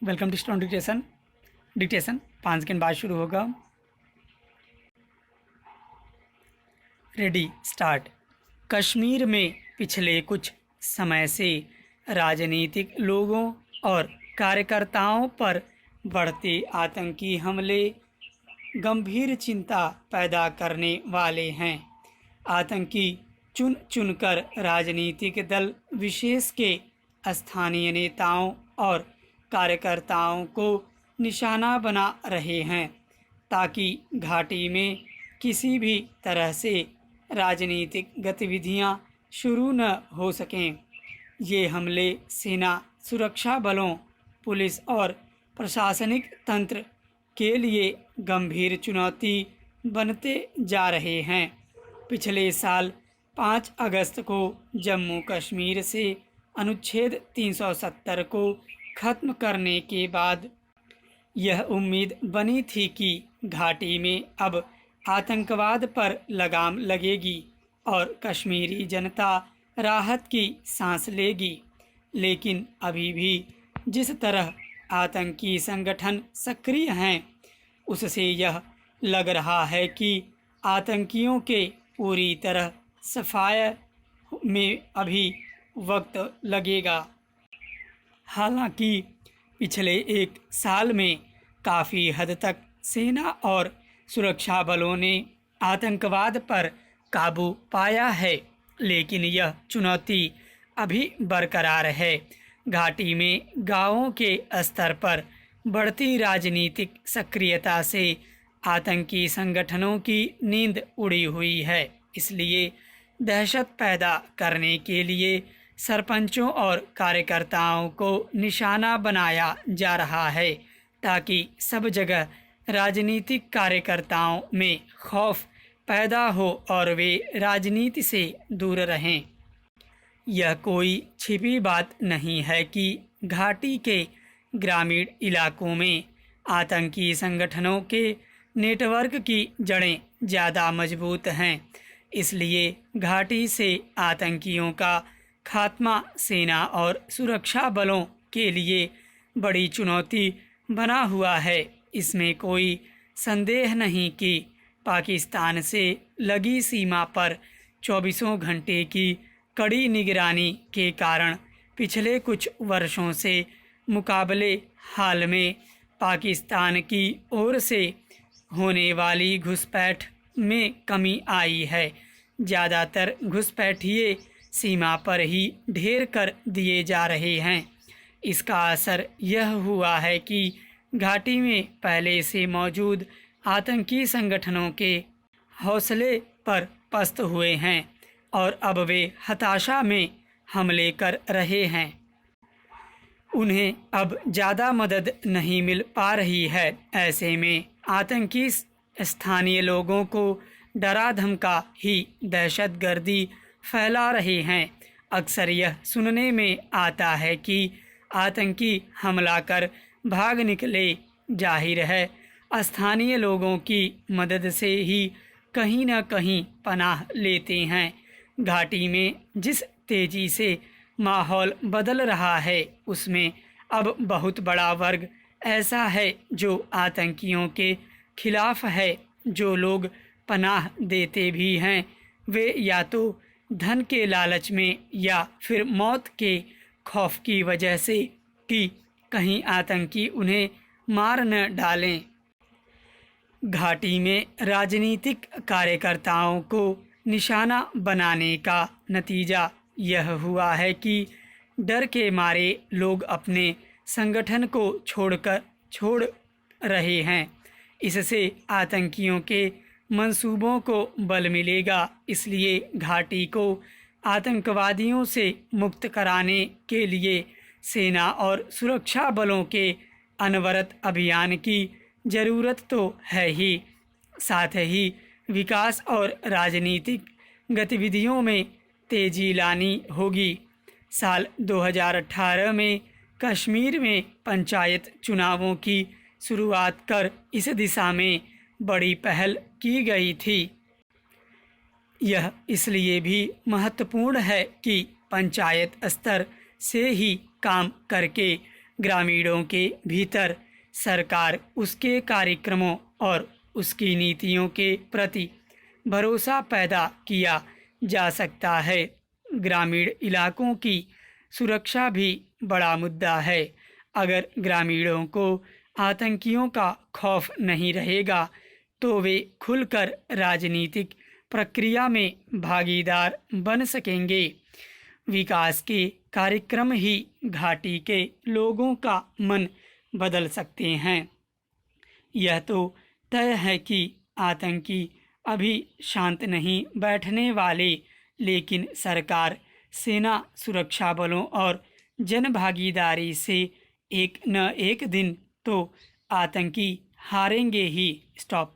Welcome to stone dictation. Dictation 5 second बाद शुरू होगा। Ready start. कश्मीर में पिछले कुछ समय से राजनीतिक लोगों और कार्यकर्ताओं पर बढ़ते आतंकी हमले गंभीर चिंता पैदा करने वाले हैं। आतंकी चुन चुनकर राजनीतिक दल विशेष के स्थानीय नेताओं और कार्यकर्ताओं को निशाना बना रहे हैं ताकि घाटी में किसी भी तरह से राजनीतिक गतिविधियां शुरू न हो सकें। ये हमले सेना, सुरक्षा बलों, पुलिस और प्रशासनिक तंत्र के लिए गंभीर चुनौती बनते जा रहे हैं। पिछले साल 5 अगस्त को जम्मू कश्मीर से अनुच्छेद 370 को खत्म करने के बाद यह उम्मीद बनी थी कि घाटी में अब आतंकवाद पर लगाम लगेगी और कश्मीरी जनता राहत की सांस लेगी। लेकिन अभी भी जिस तरह आतंकी संगठन सक्रिय हैं, उससे यह लग रहा है कि आतंकियों के पूरी तरह सफाया में अभी वक्त लगेगा। हालांकि पिछले 1 साल में काफ़ी हद तक सेना और सुरक्षा बलों ने आतंकवाद पर काबू पाया है, लेकिन यह चुनौती अभी बरकरार है। घाटी में गांवों के स्तर पर बढ़ती राजनीतिक सक्रियता से आतंकी संगठनों की नींद उड़ी हुई है। इसलिए दहशत पैदा करने के लिए सरपंचों और कार्यकर्ताओं को निशाना बनाया जा रहा है ताकि सब जगह राजनीतिक कार्यकर्ताओं में खौफ पैदा हो और वे राजनीति से दूर रहें। यह कोई छिपी बात नहीं है कि घाटी के ग्रामीण इलाकों में आतंकी संगठनों के नेटवर्क की जड़ें ज़्यादा मजबूत हैं। इसलिए घाटी से आतंकियों का खात्मा सेना और सुरक्षा बलों के लिए बड़ी चुनौती बना हुआ है। इसमें कोई संदेह नहीं कि पाकिस्तान से लगी सीमा पर 24 घंटे की कड़ी निगरानी के कारण पिछले कुछ वर्षों से मुकाबले हाल में पाकिस्तान की ओर से होने वाली घुसपैठ में कमी आई है। ज़्यादातर घुसपैठिए सीमा पर ही ढेर कर दिए जा रहे हैं। इसका असर यह हुआ है कि घाटी में पहले से मौजूद आतंकी संगठनों के हौसले पर पस्त हुए हैं और अब वे हताशा में हमले कर रहे हैं। उन्हें अब ज़्यादा मदद नहीं मिल पा रही है। ऐसे में आतंकी स्थानीय लोगों को डरा धमका ही दहशतगर्दी फैला रहे हैं। अक्सर यह सुनने में आता है कि आतंकी हमला कर भाग निकले। जाहिर है स्थानीय लोगों की मदद से ही कहीं न कहीं पनाह लेते हैं। घाटी में जिस तेज़ी से माहौल बदल रहा है, उसमें अब बहुत बड़ा वर्ग ऐसा है जो आतंकियों के खिलाफ है। जो लोग पनाह देते भी हैं, वे या तो धन के लालच में या फिर मौत के खौफ की वजह से कि कहीं आतंकी उन्हें मार न डालें। घाटी में राजनीतिक कार्यकर्ताओं को निशाना बनाने का नतीजा यह हुआ है कि डर के मारे लोग अपने संगठन को छोड़ रहे हैं। इससे आतंकियों के मंसूबों को बल मिलेगा। इसलिए घाटी को आतंकवादियों से मुक्त कराने के लिए सेना और सुरक्षा बलों के अनवरत अभियान की ज़रूरत तो है ही, साथ ही विकास और राजनीतिक गतिविधियों में तेज़ी लानी होगी। साल 2018 में कश्मीर में पंचायत चुनावों की शुरुआत कर इस दिशा में बड़ी पहल की गई थी। यह इसलिए भी महत्वपूर्ण है कि पंचायत स्तर से ही काम करके ग्रामीणों के भीतर सरकार उसके कार्यक्रमों और उसकी नीतियों के प्रति भरोसा पैदा किया जा सकता है। ग्रामीण इलाकों की सुरक्षा भी बड़ा मुद्दा है। अगर ग्रामीणों को आतंकियों का खौफ नहीं रहेगा तो वे खुलकर राजनीतिक प्रक्रिया में भागीदार बन सकेंगे। विकास के कार्यक्रम ही घाटी के लोगों का मन बदल सकते हैं। यह तो तय है कि आतंकी अभी शांत नहीं बैठने वाले, लेकिन सरकार, सेना, सुरक्षा बलों और जन भागीदारी से एक न एक दिन तो आतंकी हारेंगे ही। स्टॉप।